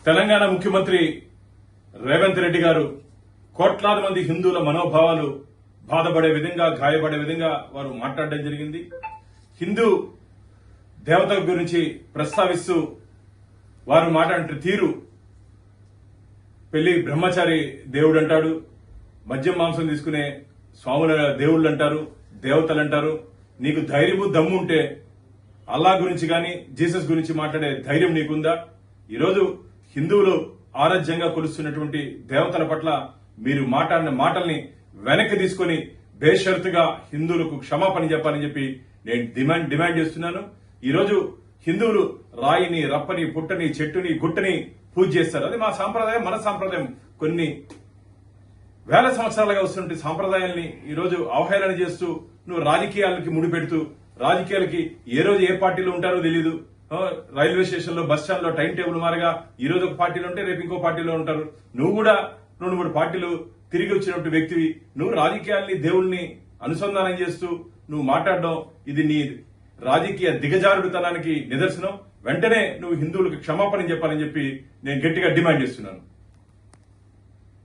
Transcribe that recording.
తెలంగాణ ముఖ్యమంత్రి రేవంత్ రెడ్డి గారు కోట్లాది మంది హిందువుల మనోభావాలు బాధపడే విధంగా, గాయపడే విధంగా వారు మాట్లాడడం జరిగింది. హిందూ దేవత గురించి ప్రస్తావిస్తూ వారు మాట్లాడే తీరు, పెళ్లి బ్రహ్మచారి దేవుడు అంటాడు, మద్యం మాంసం తీసుకునే స్వాముల దేవుళ్ళు అంటారు, దేవతలు అంటారు. నీకు ధైర్యము దమ్ము ఉంటే అల్లా గురించి గాని జీసస్ గురించి మాట్లాడే ధైర్యం నీకుందా? ఈరోజు హిందువులు ఆరాధ్యంగా కొలుస్తున్నటువంటి దేవతల పట్ల మీరు మాట్లాడిన మాటల్ని వెనక్కి తీసుకుని బేషరతుగా హిందువులకు క్షమాపణ చెప్పాలని చెప్పి నేను డిమాండ్ చేస్తున్నాను. ఈరోజు హిందువులు రాయిని, రప్పని, పుట్టని, చెట్టుని, గుట్టని పూజ చేస్తారు. అది మా సాంప్రదాయం, మన సాంప్రదాయం. కొన్ని వేల సంవత్సరాలుగా వస్తున్న సాంప్రదాయాల్ని ఈరోజు అవహేళన చేస్తూ నువ్వు రాజకీయాలకి ముడిపెడుతూ, రాజకీయాలకి ఏ రోజు ఏ పార్టీలో ఉంటారో తెలీదు. రైల్వే స్టేషన్ లో, బస్ స్టాండ్ లో టైం టేబుల్ మారగా ఈ రోజు ఒక పార్టీలో ఉంటే రేపు ఇంకో పార్టీలో ఉంటారు. నువ్వు కూడా 2-3 పార్టీలు తిరిగి వచ్చినట్టు వ్యక్తివి. నువ్వు రాజకీయాల్ని, దేవుల్ని అనుసంధానం చేస్తూ నువ్వు మాట్లాడడం, ఇది నీ రాజకీయ దిగజారుడుతనానికి నిదర్శనం. వెంటనే నువ్వు హిందువులకు క్షమాపణ చెప్పాలని చెప్పి నేను గట్టిగా డిమాండ్ చేస్తున్నాను.